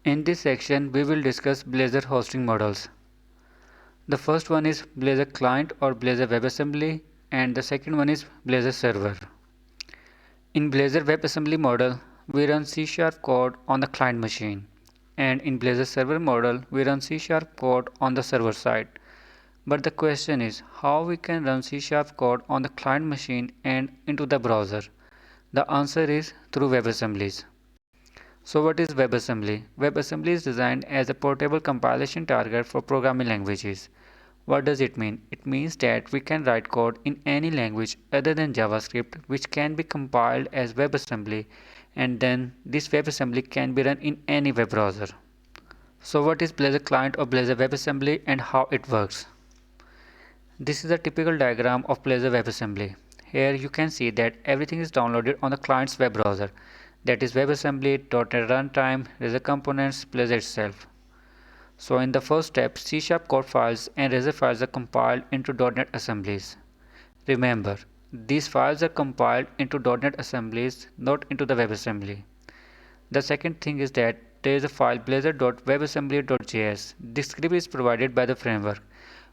In this section, we will discuss Blazor hosting models. The first one is Blazor Client or Blazor WebAssembly, and the second one is Blazor Server. In Blazor WebAssembly model, we run C# code on the client machine, and in Blazor Server model, we run C# code on the server side. But the question is how we can run C# code on the client machine and into the browser. The answer is through WebAssemblies. So what is WebAssembly? WebAssembly is designed as a portable compilation target for programming languages. What does it mean? It means that we can write code in any language other than JavaScript which can be compiled as WebAssembly, and then this WebAssembly can be run in any web browser. So what is Blazor Client or Blazor WebAssembly and how it works? This is a typical diagram of Blazor WebAssembly. Here you can see that everything is downloaded on the client's web browser, that is WebAssembly, .NET Runtime, Razor Components, Blazor itself. So in the first step, C# code files and Razor files are compiled into .NET assemblies. Remember, these files are compiled into .NET assemblies, not into the WebAssembly. The second thing is that there is a file blazor.webassembly.js. This script is provided by the framework,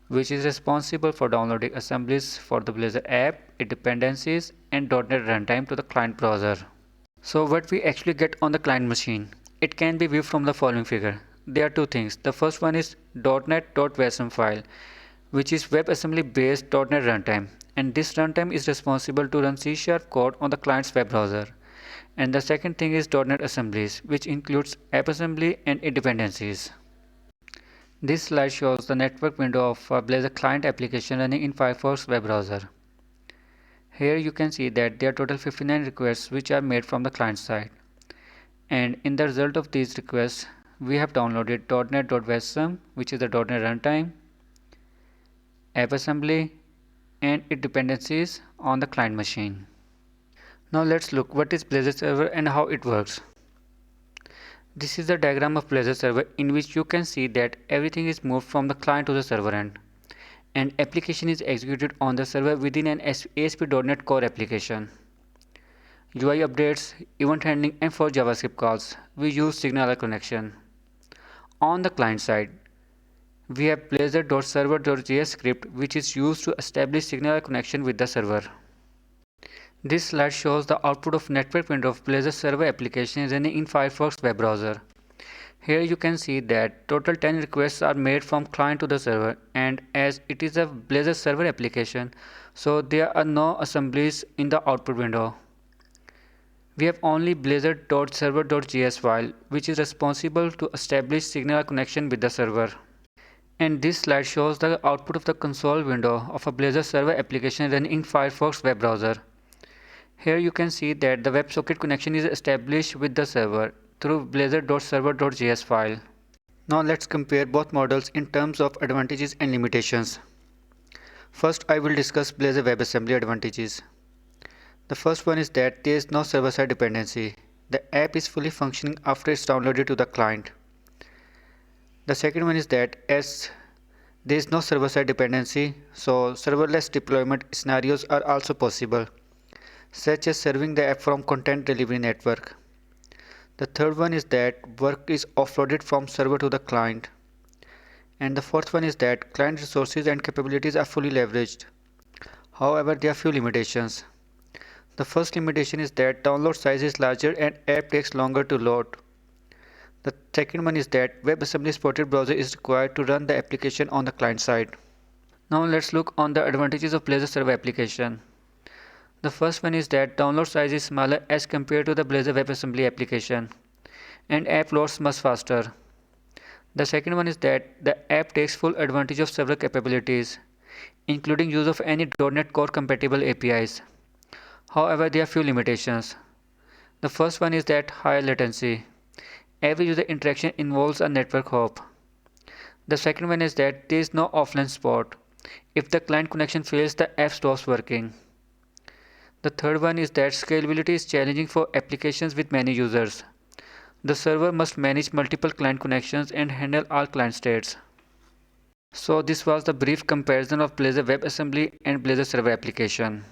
which is responsible for downloading assemblies for the Blazor app, its dependencies, and .NET Runtime to the client browser. So what we actually get on the client machine? It can be viewed from the following figure. There are two things. The first one is .NET.wasm file, which is WebAssembly based .NET runtime, and this runtime is responsible to run C# code on the client's web browser. And the second thing is .NET assemblies, which includes AppAssembly and its dependencies. This slide shows the network window of a Blazor client application running in Firefox web browser. Here you can see that there are total 59 requests which are made from the client side. And in the result of these requests, we have downloaded .NET.wasm, which is the .NET runtime, AppAssembly, and its dependencies on the client machine. Now let's look what is Blazor Server and how it works. This is the diagram of Blazor Server in which you can see that everything is moved from the client to the server end, and application is executed on the server within an ASP.NET Core application. UI updates, event handling, and for JavaScript calls, we use Signaler connection. On the client side, we have blazor.server.js script which is used to establish Signaler connection with the server. This slide shows the output of network window of Blazor server application running in Firefox web browser. Here you can see that total 10 requests are made from client to the server, and as it is a Blazor server application, so there are no assemblies in the output window. We have only blazor.server.js file which is responsible to establish Signaler connection with the server. And this slide shows the output of the console window of a Blazor server application running in Firefox web browser. Here you can see that the WebSocket connection is established with the server through blazor.server.js file. Now let's compare both models in terms of advantages and limitations. First, I will discuss Blazor WebAssembly advantages. The first one is that there is no server-side dependency. The app is fully functioning after it's downloaded to the client. The second one is that as there is no server-side dependency, so serverless deployment scenarios are also possible, such as serving the app from content delivery network. The third one is that work is offloaded from server to the client. And the fourth one is that client resources and capabilities are fully leveraged. However, there are few limitations. The first limitation is that download size is larger and app takes longer to load. The second one is that WebAssembly supported browser is required to run the application on the client side. Now let's look on the advantages of Blazor server application. The first one is that download size is smaller as compared to the Blazor WebAssembly application, and app loads much faster. The second one is that the app takes full advantage of several capabilities, including use of any .NET Core compatible APIs. However, there are few limitations. The first one is that higher latency. Every user interaction involves a network hop. The second one is that there is no offline support. If the client connection fails, the app stops working. The third one is that scalability is challenging for applications with many users. The server must manage multiple client connections and handle all client states. So this was the brief comparison of Blazor WebAssembly and Blazor server application.